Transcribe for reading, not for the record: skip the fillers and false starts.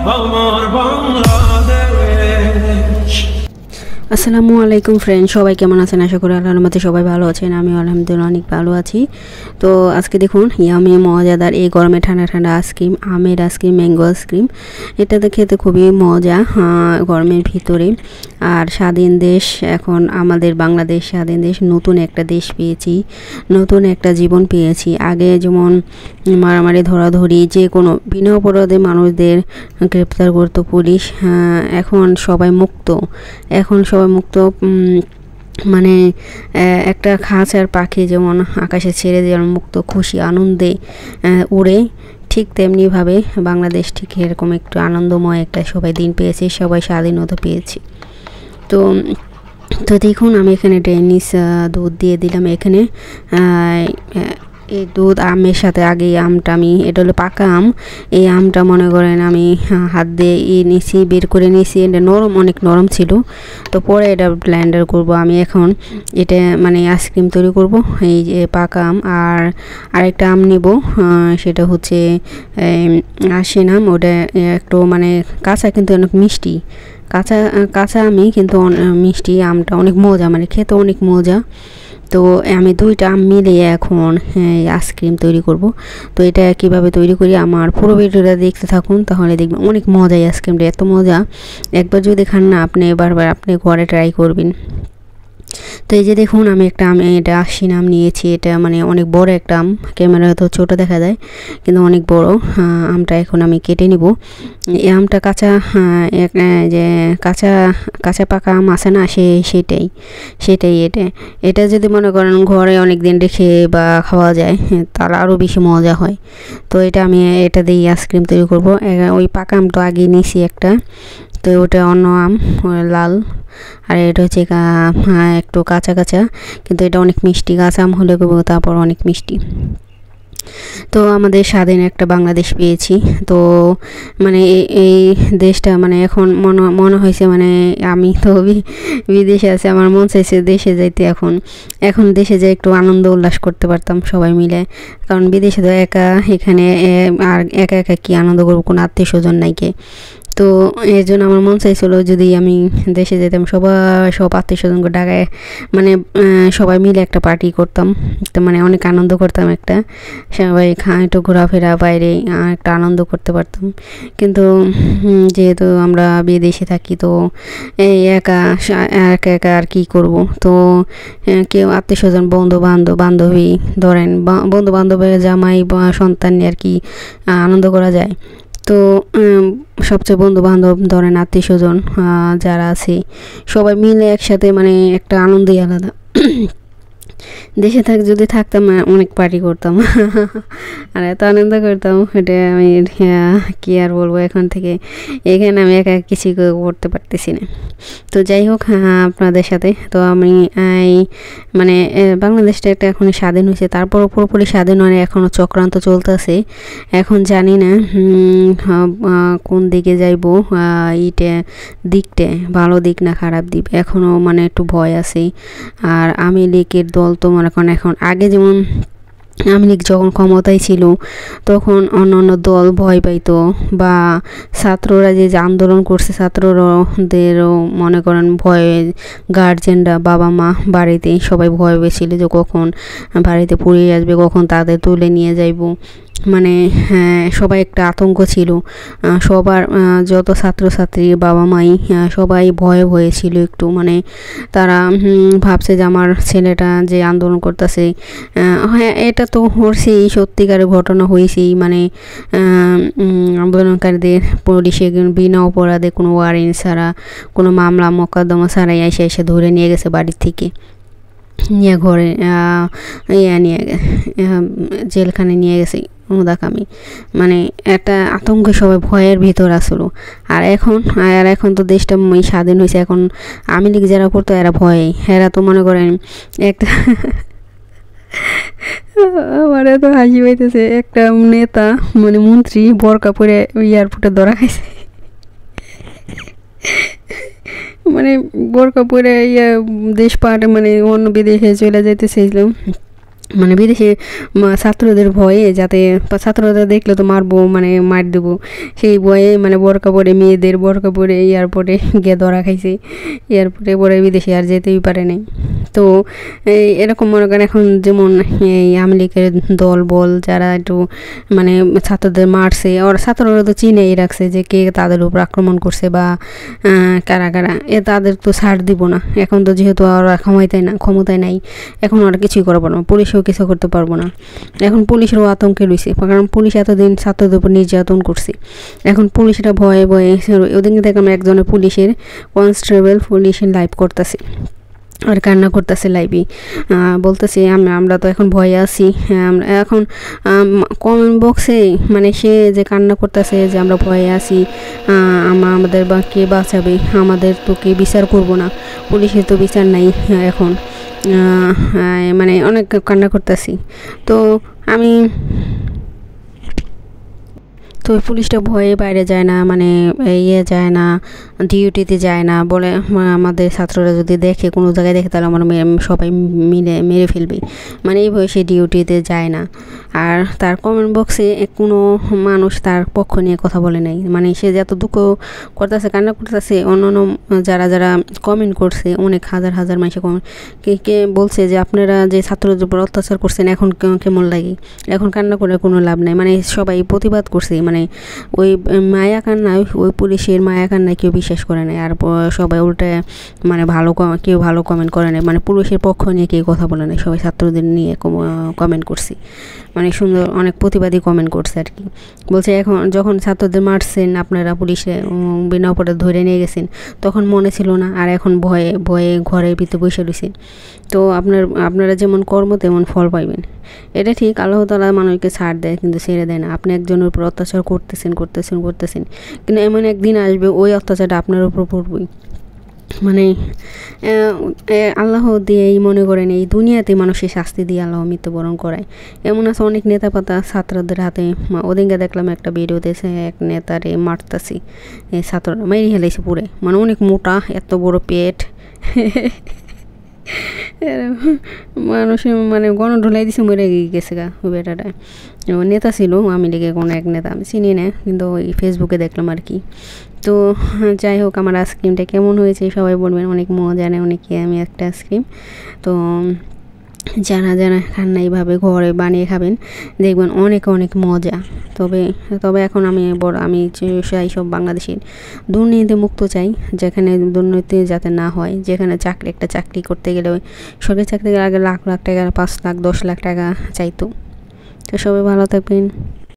আমার বাংলাদেশ। আসসালামু আলাইকুম ফ্রেন্ড, সবাই কেমন আছেন? আশা করি আল্লাহর রহমতে সবাই ভালো আছেন। আমি আলহামদুলিল্লাহ অনেক ভালো আছি। তো আজকে দেখুন ইয়ামি মজাদার এই গরমে ঠান্ডা ঠান্ডা আইসক্রিম, আমের আইসক্রিম, ম্যাঙ্গো আইসক্রিম। এটাতে খেতে খুবই মজা গরমের ভিতরে। আর স্বাধীন দেশ, এখন আমাদের বাংলাদেশ স্বাধীন দেশ, নতুন একটা দেশ পেয়েছি, নতুন একটা জীবন পেয়েছি। আগে যেমন মারামারি ধরাধরি যে কোনো বিনা অপরাধে মানুষদের গ্রেপ্তার করতো পুলিশ, এখন সবাই মুক্ত। মানে একটা খাঁচার পাখি যেমন আকাশে ছেড়ে যেমন মুক্ত খুশি আনন্দে উড়ে, ঠিক তেমনিভাবে বাংলাদেশ ঠিক এরকম একটু আনন্দময় একটা সবাই দিন পেয়েছে, সবাই স্বাধীনতা পেয়েছি। তো তো দেখুন আমি এখানে ডেনিস দুধ দিয়ে দিলাম। এখানে এই দুধ আমের সাথে আগে আমটা এটা হলো পাকা আম। এই আমটা মনে করেন আমি হাত দিয়ে নিয়েছি, বের করে নিয়েছি। এটা নরম, অনেক নরম ছিল। তো পরে এটা ব্লেন্ডার করব আমি। এখন এটা মানে আইসক্রিম তৈরি করব। এই যে পাকা আম আর আরেকটা আম নিব, সেটা হচ্ছে আশিন আম। ওটা একটু মানে কাঁচা, কিন্তু অনেক মিষ্টি। কাঁচা আমি কিন্তু মিষ্টি। আমটা অনেক মজা, মানে খেতে অনেক মজা। তো আমি দুইটা আম মিলিয়ে এখন আইসক্রিম তৈরি করব। তো এটা কিভাবে তৈরি করি আমার পুরো ভিডিওটা দেখতে থাকুন, তাহলে দেখবেন অনেক মজা। এই আইসক্রিমটা এত মজা, একবার যদি খান না আপনি বারবার আপনি ঘরে ট্রাই করবেন। তো এই যে দেখুন আমি একটা আম, এটা আশিন আম নিয়েছি। এটা মানে অনেক বড় একটা আম, ক্যামেরা তো ছোটো দেখা যায় কিন্তু অনেক বড় আমটা। এখন আমি কেটে নিব। এই আমটা কাঁচা, যে কাঁচা পাকা আম আছে না, সেটাই এটা যদি মনে করেন ঘরে অনেক দিন রেখে বা খাওয়া যায় তাহলে আরও বেশি মজা হয়। তো আমি এটা দিয়ে আইসক্রিম তৈরি করব। ওই পাকা আমটা আগে নিয়েছি একটা, তো ওটা অন্য আম লাল, আর এটা হচ্ছে একটু কাঁচা, কিন্তু এটা অনেক মিষ্টি। কাঁচা আম হলে তারপর অনেক মিষ্টি। তো আমাদের স্বাধীন একটা বাংলাদেশ পেয়েছি। তো মানে এই দেশটা মানে এখন মনে হয়েছে, মানে আমি তো বিদেশে আছি, আমার মন চাইছে দেশে যাইতে। এখন দেশে যাই একটু আনন্দ উল্লাস করতে পারতাম সবাই মিলে, কারণ বিদেশে তো একা, এখানে আর একা কি আনন্দ করবো, কোনো আত্মীয় স্বজন নাইকে। তো এর জন্য আমার মন চাইছিল যদি আমি দেশে যেতাম, সব আত্মীয় স্বজনকে ডাকায়, মানে সবাই মিলে একটা পার্টি করতাম। তো মানে অনেক আনন্দ করতাম, একটা সবাই একটু ঘোরাফেরা বাইরে একটা আনন্দ করতে পারতাম। কিন্তু যেহেতু আমরা বিদেশে থাকি, তো এই একা আর কি করব। তো কেউ আত্মীয় স্বজন, বান্ধবী ধরেন, বন্ধু বান্ধবের জামাই বা সন্তান নিয়ে আর কি আনন্দ করা যায়। তো সবচেয়ে বন্ধু বান্ধব ধরেন আত্মীয় স্বজন যারা আছে সবাই মিলে একসাথে, মানে একটা আনন্দই আলাদা। দেশে যদি থাকতাম অনেক পার্টি করতাম আর এত আনন্দ করতাম, এটা আমি কি আর বলবো। এখানে আমি একা কিছু করতে পারতেছি না। তো যাই হোক, আপনাদের সাথে তো আমি মানে বাংলাদেশটা একটা এখন স্বাধীন হয়েছে, তারপরও পুরোপুরি স্বাধীন হয়, এখনও চক্রান্ত চলতেছে। এখন জানি না কোন দিকে যাইব, দিকটা ভালো দিক না খারাপ দিক, এখনও মানে একটু ভয় আছে। আর আওয়ামী লীগের দল তো মনে করেন এখন, আগে যেমন আওয়ামী লীগ যখন ক্ষমতায় ছিল তখন অন্য দল ভয় পাইতো, বা ছাত্ররা যে আন্দোলন করছে ছাত্রদেরও মনে করেন ভয়ে, গার্জেনরা বাবা মা বাড়িতে সবাই ভয় পেয়েছিল যে কখন বাড়িতে পুড়িয়ে আসবে, কখন তাদের তুলে নিয়ে যাইব। মানে সবাই একটা আতঙ্ক ছিল সবার, যত ছাত্রছাত্রী বাবা মাই সবাই ভয়ে ছিল একটু। মানে তারা ভাবছে যে আমার ছেলেটা যে আন্দোলন করতেছে, হ্যাঁ এটা তো হচ্ছেই, সত্যিকারের ঘটনা হয়েছেই। মানে আন্দোলনকারীদের পুলিশে বিনা অপরাধে, কোনো ওয়ারেন্ট ছাড়া, কোনো মামলা মোকদ্দমা ছাড়াই এসে ধরে নিয়ে গেছে বাড়ির থেকে, নিয়ে ঘরে জেলখানে নিয়ে গেছে মুদাকামি। মানে একটা আতঙ্ক, সবাই ভয়ের ভিতর আসলো। আর এখন তো দেশটা স্বাধীন হয়েছে, এখন আওয়ামী লীগ যারা করতো এরা ভয়ে, এরা তো মনে করেন একটা আমার এত হাসি পাইতেছে, একটা নেতা মানে মন্ত্রী বোরকা পরে এয়ারপোর্টে ধরা খাইছে। মানে বোরকা পরে দেশ পাড়ে, মানে অন্য বিদেশে চলে যেতে চাইলাম, মানে বিদেশে ছাত্রদের ভয়ে, যাতে ছাত্ররা দেখলে তো মারবো, মানে মার দেবো, সেই ভয়ে মানে বোরকা পরে, মেয়েদের বোরকা পরে এয়ারপোর্টে গিয়ে ধরা খাইছে। এয়ারপোর্টে পরে বিদেশে আর যেতেই পারে নাই। তো এরকম মনে করেন এখন যেমন এই আওয়ামী লীগের দল বল যারা একটু মানে ছাত্রদের মারছে, ওর ছাত্ররা তো চিনেই রাখছে যে কে তাদের উপর আক্রমণ করছে বা কারা কারা, তাদের তো ছাড় দিব না। এখন তো যেহেতু ওরা ক্ষমতায় নাই, এখন ওরা কিছুই করতে পারবো না, পুলিশও কিছু করতে পারবো না। এখন পুলিশেরও আতঙ্কে রয়েছে, কারণ পুলিশ এতদিন ছাত্রদের উপর নির্যাতন করছে। এখন পুলিশরা ভয়ে ভয়ে, ওদিকে দেখলাম একজনের পুলিশের কনস্টেবল পুলিশের লাইভ করতেছে আর কান্না করতেছে লাইভে, বলতেছে আমরা তো এখন ভয়ে আছি। এখন কমেন্ট বক্সে মানে সে যে কান্না করতেছে যে আমরা ভয়ে আছি, আমাদের বা কে বাঁচাবে, আমাদের তো কে বিচার করবো না, পুলিশের তো বিচার নাই এখন, মানে অনেক কান্না করতেছি। তো আমি তো ওই পুলিশটা ভয়ে বাইরে যায় না, মানে যায় না, ডিউটিতে যায় না, বলে আমাদের ছাত্ররা যদি দেখে, কোনো জায়গায় দেখে, তাহলে আমরা সবাই মিলে মেরে ফেলবে, মানে এই ভয়ে সে ডিউটিতে যায় না। আর তার কমেন্ট বক্সে কোনো মানুষ তার পক্ষ নিয়ে কথা বলে নাই, মানে সে যত দুঃখ করতেছে, কান্না করতেছে, অন্যান্য যারা যারা কমেন্ট করছে, অনেক হাজার হাজার মানুষে কে বলছে যে আপনারা যে ছাত্রদের উপর অত্যাচার করছেন এখন কেমন লাগে, এখন কান্না করে কোনো লাভ নাই, মানে সবাই প্রতিবাদ করছে। মানে ওই মায়া কান্নায়, ওই পুলিশের মায়া কান্নায় কেউ বিশ্বাস করে নাই, আর সবাই উল্টে মানে কেউ ভালো কমেন্ট করে নাই, মানে পুলিশের পক্ষ নিয়ে কেউ কথা বলে নাই, সবাই ছাত্রদের নিয়ে কমেন্ট করছে, মানে সুন্দর অনেক প্রতিবাদী কমেন্ট করছে আর কি। বলছে এখন যখন ছাত্রদের মারছেন আপনারা, পুলিশে বিনা অপরাধে ধরে নিয়ে গেছেন, তখন মনে ছিল না, আর এখন ভয়ে ভয়ে ঘরের ভিতরে বসে রয়েছে। তো আপনারা যেমন কর্ম তেমন ফল পাইবেন। এটা ঠিক, আল্লাহ তাআলা মানুষকে ছাড় দেয় কিন্তু ছেড়ে দেয় না। আপনি একজনের উপর অত্যাচার করতেছেন কিন্তু এমন একদিন আসবে ওই অত্যাচারটা আপনার উপর পড়বেই। মানে আল্লাহ দিয়েই মনে করেন এই দুনিয়াতে মানুষের শাস্তি দিয়ে আল্লাহ মৃত্যুবরণ করায়। এমন আছে অনেক নেতা পাতা ছাত্রদের হাতে, ওদিনকে দেখলাম একটা ভিডিওতে এক নেতারে মারতাছি, ছাত্ররা মেরে হেলেছে পুরে, মানে অনেক মোটা, এত বড় পেট, মানুষের মানে গণঢোলাই দিছে, মরে গেছে গা ওই বেটাটা। নেতা ছিল আওয়ামী লীগের কোনো এক নেতা, আমি চিনি না, কিন্তু ওই ফেসবুকে দেখলাম আর কি। তো যাই হোক, আমার আইসক্রিমটা কেমন হয়েছে সবাই বলবেন, অনেক মজা নেয় অনেকে আমি একটা আইসক্রিম। তো যারা যারা খান না এইভাবে ঘরে বানিয়ে খাবেন, দেখবেন অনেক অনেক মজা। তবে এখন আমি চাই সব বাংলাদেশের দুর্নীতি মুক্ত চাই, যেখানে দুর্নীতি যাতে না হয়, যেখানে একটা চাকরি করতে গেলে সরকারি চাকরি আগে লাখ লাখ টাকা, 5 লাখ 10 লাখ টাকা চাইতো। তো সবাই ভালো থাকবেন।